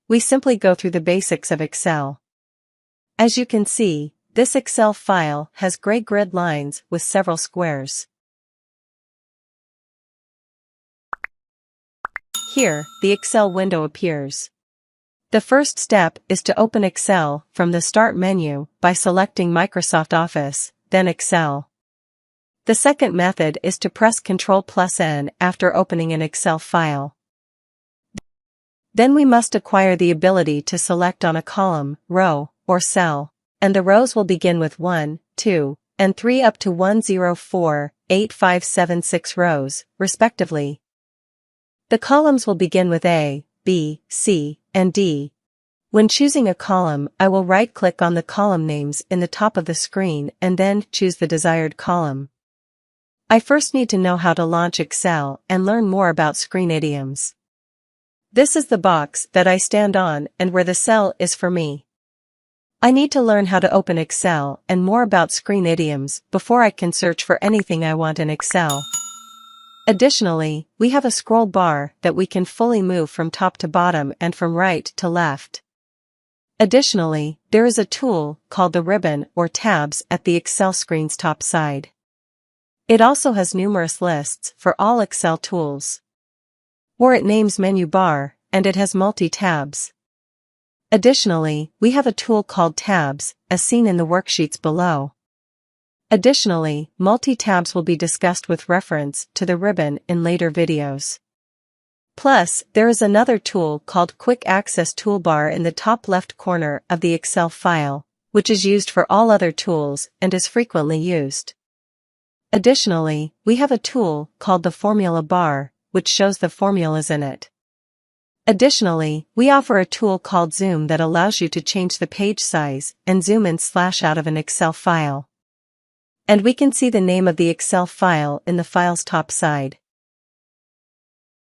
we simply go through the basics of Excel. As you can see, this Excel file has gray grid lines with several squares. Here, the Excel window appears. The first step is to open Excel from the Start menu by selecting Microsoft Office, then Excel. The second method is to press Ctrl+N after opening an Excel file. Then we must acquire the ability to select on a column, row, or cell, and the rows will begin with 1, 2, and 3 up to 1, 0, 4, 8, 5, 7, 6 rows, respectively. The columns will begin with A, B, C, and D. When choosing a column, I will right-click on the column names in the top of the screen and then choose the desired column. I first need to know how to launch Excel and learn more about screen idioms. This is the box that I stand on and where the cell is for me. I need to learn how to open Excel and more about screen idioms before I can search for anything I want in Excel. Additionally, we have a scroll bar that we can fully move from top to bottom and from right to left. Additionally, there is a tool called the ribbon or tabs at the Excel screen's top side. It also has numerous lists for all Excel tools. Or it names menu bar, and it has multi-tabs. Additionally, we have a tool called tabs, as seen in the worksheets below. Additionally, multi-tabs will be discussed with reference to the ribbon in later videos. Plus, there is another tool called Quick Access Toolbar in the top left corner of the Excel file, which is used for all other tools and is frequently used. Additionally, we have a tool called the Formula Bar, which shows the formulas in it. Additionally, we offer a tool called Zoom that allows you to change the page size and zoom in/out of an Excel file. And we can see the name of the Excel file in the file's top side.